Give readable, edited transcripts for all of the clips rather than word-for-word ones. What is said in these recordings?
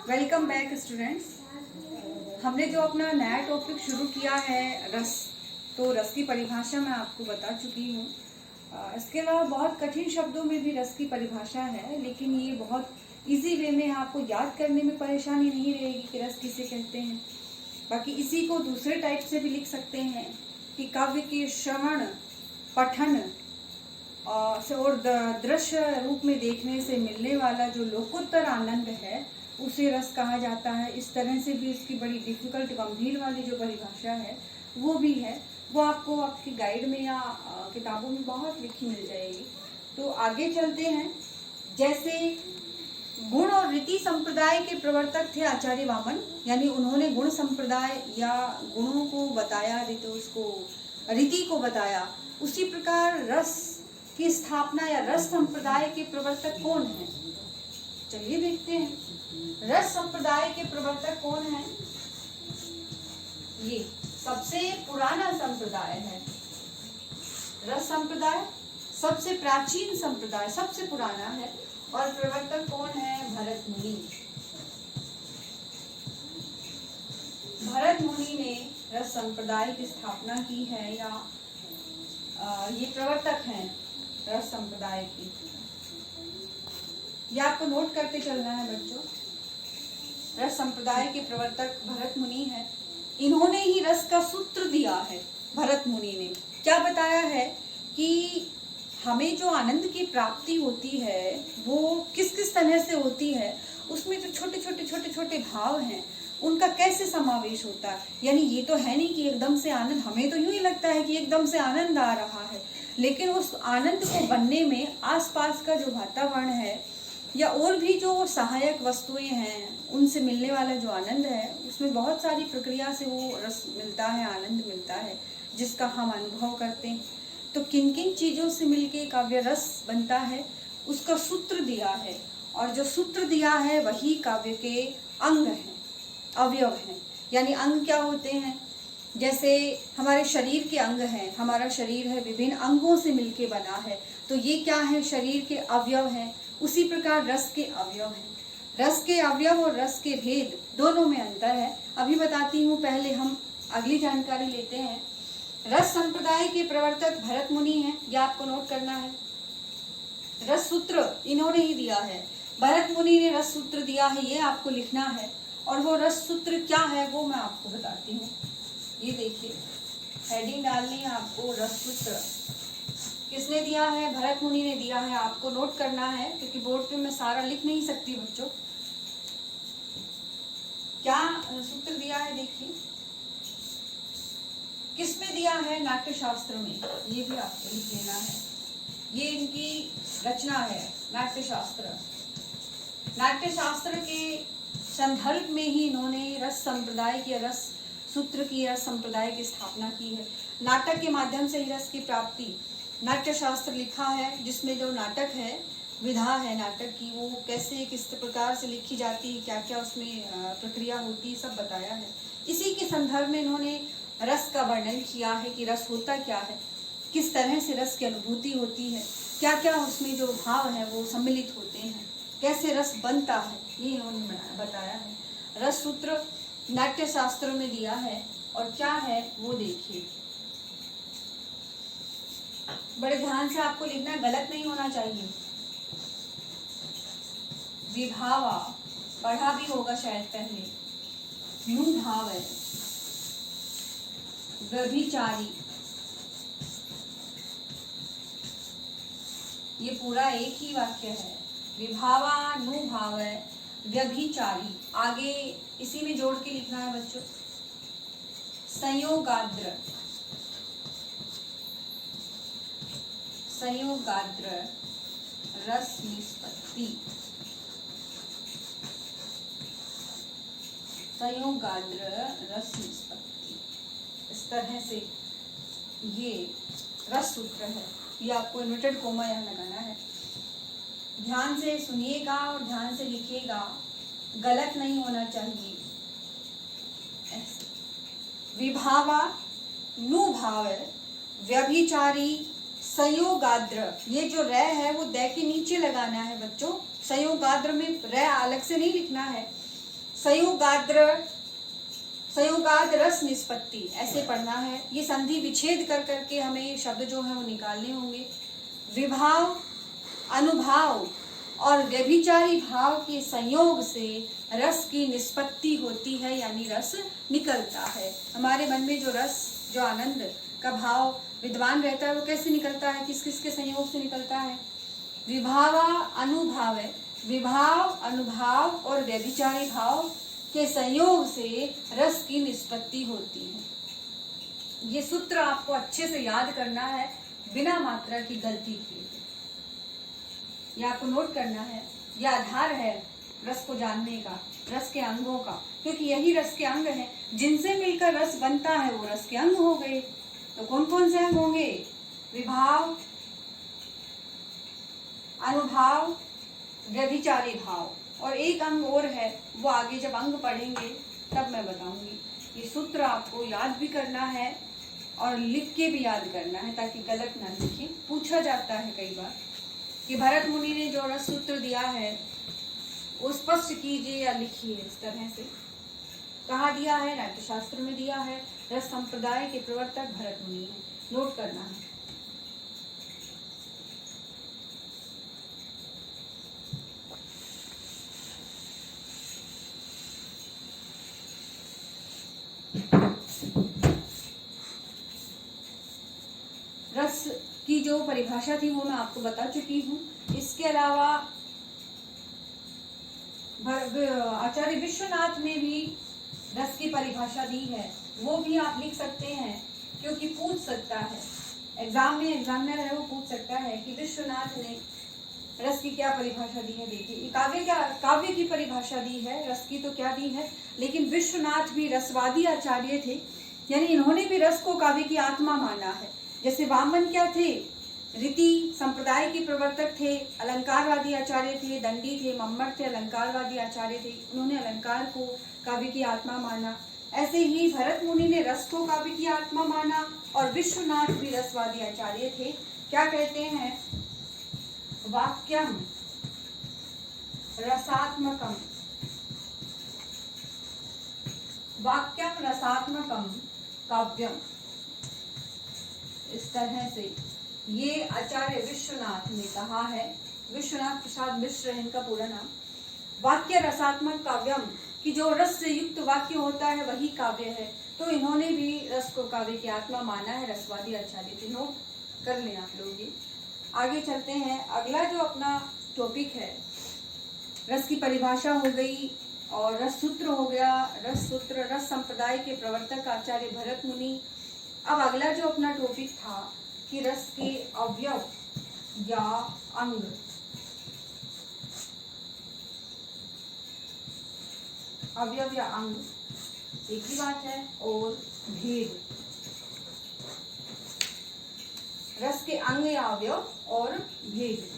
Welcome back students. हमने जो अपना नया टॉपिक शुरू किया है रस, तो रस की परिभाषा मैं आपको बता चुकी हूँ। इसके अलावा बहुत कठिन शब्दों में भी रस की परिभाषा है, लेकिन ये बहुत इजी वे में आपको याद करने में परेशानी नहीं रहेगी कि रस किसे कहते हैं। बाकी इसी को दूसरे टाइप से भी लिख सकते हैं कि काव्य के श्रवण, पठन और दृश्य रूप में देखने से मिलने वाला जो लोकोत्तर आनंद है उसे रस कहा जाता है। इस तरह से भी इसकी बड़ी डिफिकल्ट गंभीर वाली जो परिभाषा है वो भी है, वो आपको आपकी गाइड में या किताबों में बहुत लिखी मिल जाएगी। तो आगे चलते हैं। जैसे गुण और रीति संप्रदाय के प्रवर्तक थे आचार्य वामन, यानी उन्होंने गुण संप्रदाय या गुणों को बताया, रीति को बताया। उसी प्रकार रस की स्थापना या रस संप्रदाय के प्रवर्तक कौन है? चलिए देखते हैं। रस संप्रदाय के प्रवर्तक कौन है? ये सबसे पुराना संप्रदाय है। रस संप्रदाय सबसे प्राचीन संप्रदाय, सबसे पुराना है। और प्रवर्तक कौन है? भरत मुनि। भरत मुनि ने रस संप्रदाय की स्थापना की है, या ये प्रवर्तक हैं रस संप्रदाय की। ये आपको नोट करते चलना है बच्चों। रस संप्रदाय के प्रवर्तक भरत मुनि है। इन्होंने ही रस का सूत्र दिया है। भरत मुनि ने क्या बताया है कि हमें जो आनंद की प्राप्ति होती है वो किस किस तरह से होती है, उसमें जो छोटे छोटे भाव हैं उनका कैसे समावेश होता है। यानी ये तो है नहीं कि एकदम से आनंद, हमें तो यूं ही लगता है कि एकदम से आनंद आ रहा है, लेकिन उस आनंद को बनने में आसपास का जो वातावरण है या और भी जो सहायक वस्तुएं हैं उनसे मिलने वाला जो आनंद है, उसमें बहुत सारी प्रक्रिया से वो रस मिलता है, आनंद मिलता है, जिसका हम अनुभव करते हैं। तो किन किन चीजों से मिलके काव्य रस बनता है उसका सूत्र दिया है, और जो सूत्र दिया है वही काव्य के अंग हैं, अवयव हैं। यानी अंग क्या होते हैं? जैसे हमारे शरीर के अंग हैं, हमारा शरीर है विभिन्न अंगों से मिलके बना है, तो ये क्या है? शरीर के अवयव हैं। उसी प्रकार रस के अवयव हैं। रस के अवयव और रस के भेद दोनों में अंतर है, अभी बताती हूँ। पहले हम अगली जानकारी लेते हैं। रस संप्रदाय के प्रवर्तक भरत मुनि हैं, यह आपको नोट करना है। रस सूत्र इन्होंने ही दिया है, भरत मुनि ने रस सूत्र दिया है, ये आपको लिखना है। और वो रस सूत्र क्या है वो मैं आपको बताती हूँ। ये देखिए, हेडिंग डालनी है आपको। रस सूत्र किसने दिया है? भरत मुनि ने दिया है। आपको नोट करना है क्योंकि बोर्ड पे मैं सारा लिख नहीं सकती बच्चों। क्या सूत्र दिया है देखिए। किसमें दिया है? नाट्य शास्त्र में। ये भी आपको लिख लेना है। ये इनकी रचना है, नाट्य शास्त्र। नाट्य शास्त्र के संदर्भ में ही इन्होंने रस संप्रदाय की, रस सूत्र की, रस संप्रदाय की स्थापना की है। नाटक के माध्यम से ही रस की प्राप्ति, नाट्य शास्त्र लिखा है, जिसमें जो नाटक है, विधा है नाटक की, वो कैसे किस प्रकार से लिखी जाती है, क्या क्या उसमें प्रक्रिया होती है, सब बताया है। इसी के संदर्भ में इन्होंने रस का वर्णन किया है कि रस होता क्या है, किस तरह से रस की अनुभूति होती है, क्या क्या उसमें जो भाव है वो सम्मिलित होते हैं, कैसे रस बनता है, ये इन्होंने बताया है। रस सूत्र नाट्य शास्त्र में दिया है, और क्या है वो देखिए। बड़े ध्यान से आपको लिखना, गलत नहीं होना चाहिए। विभावा पढ़ा भी होगा शायद पहले। नु भाव है, व्यभिचारी, ये पूरा एक ही वाक्य है। विभावा नु भाव है, व्यभिचारी। आगे इसी में जोड़ के लिखना है बच्चों। संयोगाद्र, संयोगाद्र रस निष्पत्ति, संयोगाद्र रस निष्पत्ति। इस तरह से ये रस सूत्र है। ये आपको इन्वर्टेड कोमा यहाँ लगाना है। ध्यान से सुनिएगा और ध्यान से लिखिएगा, गलत नहीं होना चाहिए। ऐसे विभावा नु भाव, व्यभिचारी, संयोगाद्र। ये जो रे है वो दै के नीचे लगाना है बच्चों। संयोगाद्र में रे अलग से नहीं लिखना है। संयोगाद रस निष्पत्ति, ऐसे पढ़ना है। ये संधि विच्छेद कर करके हमें शब्द जो है वो निकालने होंगे। विभाव, अनुभाव और व्यभिचारी भाव के संयोग से रस की निष्पत्ति होती है, यानी रस निकलता है। हमारे मन में जो रस, जो आनंद का भाव विद्वान रहता है वो कैसे निकलता है, किस किस के संयोग से निकलता है? विभावा अनुभाव है, विभाव, अनुभाव और व्यभिचारी भाव के संयोग से रस की निष्पत्ति होती है। ये सूत्र आपको अच्छे से याद करना है बिना मात्रा की गलती किए। ये आपको नोट करना है, यह आधार है रस को जानने का, रस के अंगों का, क्योंकि यही रस के अंग हैं जिनसे मिलकर रस बनता है, वो रस के अंग हो गए। तो कौन कौन से अंग होंगे? विभाव, अनुभाव, व्यभिचारी भाव, और एक अंग और है, वो आगे जब अंग पढ़ेंगे तब मैं बताऊंगी। ये सूत्र आपको याद भी करना है और लिख के भी याद करना है ताकि गलत ना लिखें। पूछा जाता है कई बार कि भरत मुनि ने जो रस सूत्र दिया है वो स्पष्ट कीजिए या लिखिए इस तरह से। कहाँ दिया है? नाट्यशास्त्र में दिया है। रस संप्रदाय के प्रवर्तक भरत मुनि है, नोट करना है। रस की जो परिभाषा थी वो मैं आपको बता चुकी हूँ। इसके अलावा आचार्य विश्वनाथ ने भी रस की परिभाषा दी है, वो भी आप लिख सकते हैं, क्योंकि पूछ सकता है एग्जाम में, एग्जामिनर है वो पूछ सकता है कि विश्वनाथ ने रस की क्या परिभाषा दी है। देखिए, काव्य की परिभाषा दी है, रस की तो क्या दी है, लेकिन विश्वनाथ भी रसवादी आचार्य थे, यानी इन्होंने भी रस को काव्य की आत्मा माना है। जैसे वामन क्या थे? रीति संप्रदाय के प्रवर्तक थे, अलंकारवादी आचार्य थे। दंडी थे, मम्मट थे, अलंकारवादी आचार्य थे, उन्होंने अलंकार को काव्य की आत्मा माना। ऐसे ही भरत मुनि ने रस को काव्य की आत्मा माना, और विश्वनाथ भी रसवादी आचार्य थे। क्या कहते हैं? वाक्यम रसात्मकम, वाक्यम रसात्मकम काव्यम, इस तरह से ये आचार्य विश्वनाथ ने कहा है। विश्वनाथ प्रसाद मिश्र इनका पूरा नाम। वाक्य रसात्मक काव्यम, कि जो रस से युक्त वाक्य होता है वही काव्य है। तो इन्होंने भी रस को काव्य की आत्मा माना है, रसवादी आचार्य थे। नोट कर लें आप लोग ये। आगे चलते हैं। अगला जो अपना टॉपिक है, रस की परिभाषा हो गई और रस सूत्र हो गया। रस सूत्र, रस संप्रदाय के प्रवर्तक आचार्य भरत मुनि। अब अगला जो अपना टॉपिक था कि रस के अवयव या अंग, अवयव या अंग एक ही बात है, और भेद, रस के अंग या अवयव और भेद,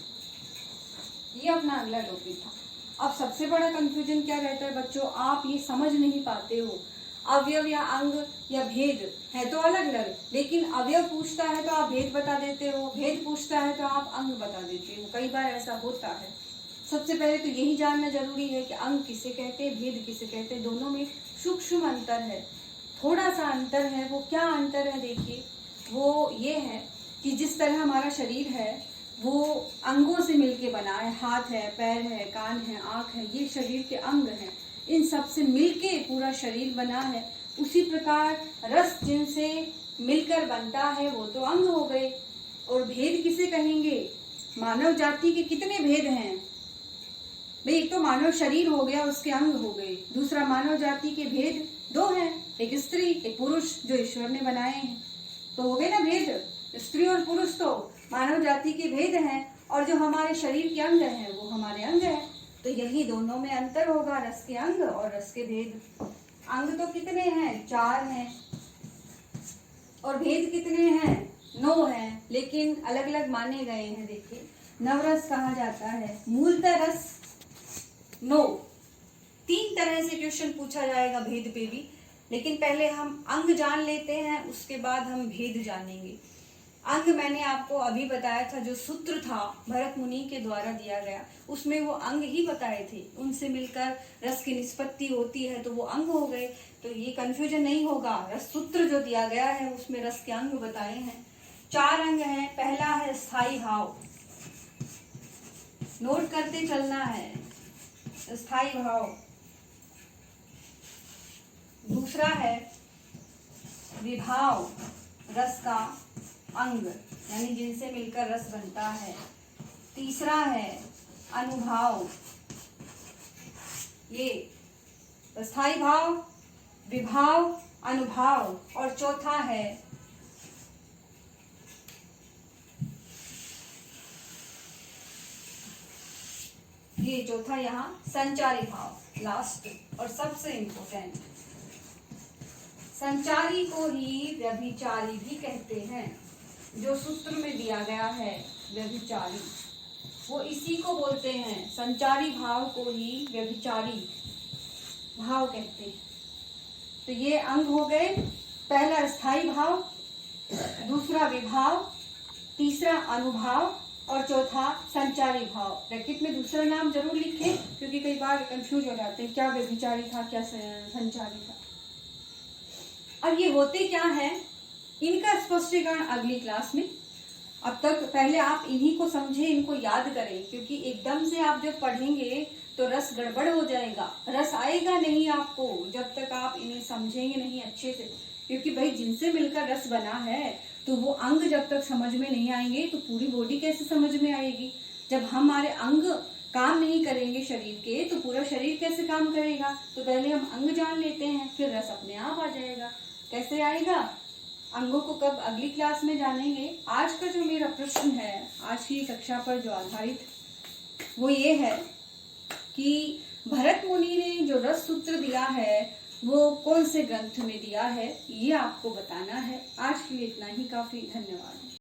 ये अपना अगला टॉपिक था। अब सबसे बड़ा कंफ्यूजन क्या रहता है बच्चों, आप ये समझ नहीं पाते हो। अवयव या अंग या भेद है तो अलग अलग, लेकिन अवयव पूछता है तो आप भेद बता देते हो, भेद पूछता है तो आप अंग बता देते हो। कई बार ऐसा होता है। सबसे पहले तो यही जानना जरूरी है कि अंग किसे कहते हैं, भेद किसे कहते हैं। दोनों में सूक्ष्म अंतर है, थोड़ा सा अंतर है। वो क्या अंतर है? देखिए, वो ये है कि जिस तरह हमारा शरीर है वो अंगों से मिलके बना है। हाथ है, पैर है, कान है, आँख है, ये शरीर के अंग हैं। इन सब से मिलके पूरा शरीर बना है। उसी प्रकार रस जिनसे मिलकर बनता है वो तो अंग हो गए। और भेद किसे कहेंगे? मानव जाति के कितने भेद हैं भाई? एक तो मानव शरीर हो गया, उसके अंग हो गए। दूसरा, मानव जाति के भेद दो हैं, एक स्त्री एक पुरुष, जो ईश्वर ने बनाए हैं। तो हो गए ना भेद। स्त्री और पुरुष तो मानव जाति के भेद हैं, और जो हमारे शरीर के अंग हैं वो हमारे अंग हैं। तो यही दोनों में अंतर होगा, रस के अंग और रस के भेद। अंग तो कितने हैं? 4 हैं। और भेद कितने हैं? 9 हैं, लेकिन अलग अलग माने गए हैं। देखिए, नवरस कहा जाता है, मूलतः रस 9। 3 तरह से क्वेश्चन पूछा जाएगा भेद पे भी, लेकिन पहले हम अंग जान लेते हैं, उसके बाद हम भेद जानेंगे। अंग मैंने आपको अभी बताया था, जो सूत्र था भरत मुनि के द्वारा दिया गया, उसमें वो अंग ही बताए थे। उनसे मिलकर रस की निष्पत्ति होती है तो वो अंग हो गए। तो ये कंफ्यूजन नहीं होगा, रस सूत्र जो दिया गया है उसमें रस के अंग बताए हैं। 4 अंग हैं। पहला है स्थाई भाव, नोट करते चलना है, स्थाई भाव। दूसरा है विभाव, रस का अंग, यानी जिनसे मिलकर रस बनता है। तीसरा है अनुभाव, ये स्थाई भाव, विभाव, अनुभाव। और चौथा है ये चौथा यहाँ संचारी भाव, लास्ट और सबसे इम्पोर्टेंट। संचारी को ही व्यभिचारी भी कहते हैं। जो सूत्र में दिया गया है व्यभिचारी, वो इसी को बोलते हैं। संचारी भाव को ही व्यभिचारी भाव कहते हैं। तो ये अंग हो गए। पहला स्थाई भाव, दूसरा विभाव, तीसरा अनुभाव और चौथा संचारी भाव। ब्रैकेट में दूसरा नाम जरूर लिखें, क्योंकि कई बार कंफ्यूज हो जाते हैं क्या व्यभिचारी था क्या संचारी था। अब ये होते क्या है, इनका स्पष्टीकरण अगली क्लास में। अब तक पहले आप इन्हीं को समझें, इनको याद करें, क्योंकि एकदम से आप जब पढ़ेंगे तो रस गड़बड़ हो जाएगा, रस आएगा नहीं आपको जब तक आप इन्हें समझेंगे नहीं अच्छे से। क्योंकि भाई जिनसे मिलकर रस बना है तो वो अंग जब तक समझ में नहीं आएंगे तो पूरी बॉडी कैसे समझ में आएगी। जब हमारे अंग काम नहीं करेंगे शरीर के तो पूरा शरीर कैसे काम करेगा। तो पहले हम अंग जान लेते हैं, फिर रस अपने आप आ जाएगा। कैसे आएगा, अंगों को कब अगली क्लास में जानेंगे। आज का जो मेरा प्रश्न है, आज की कक्षा पर जो आधारित, वो ये है कि भरत मुनि ने जो रस सूत्र दिया है वो कौन से ग्रंथ में दिया है, ये आपको बताना है। आज के लिए इतना ही काफी। धन्यवाद।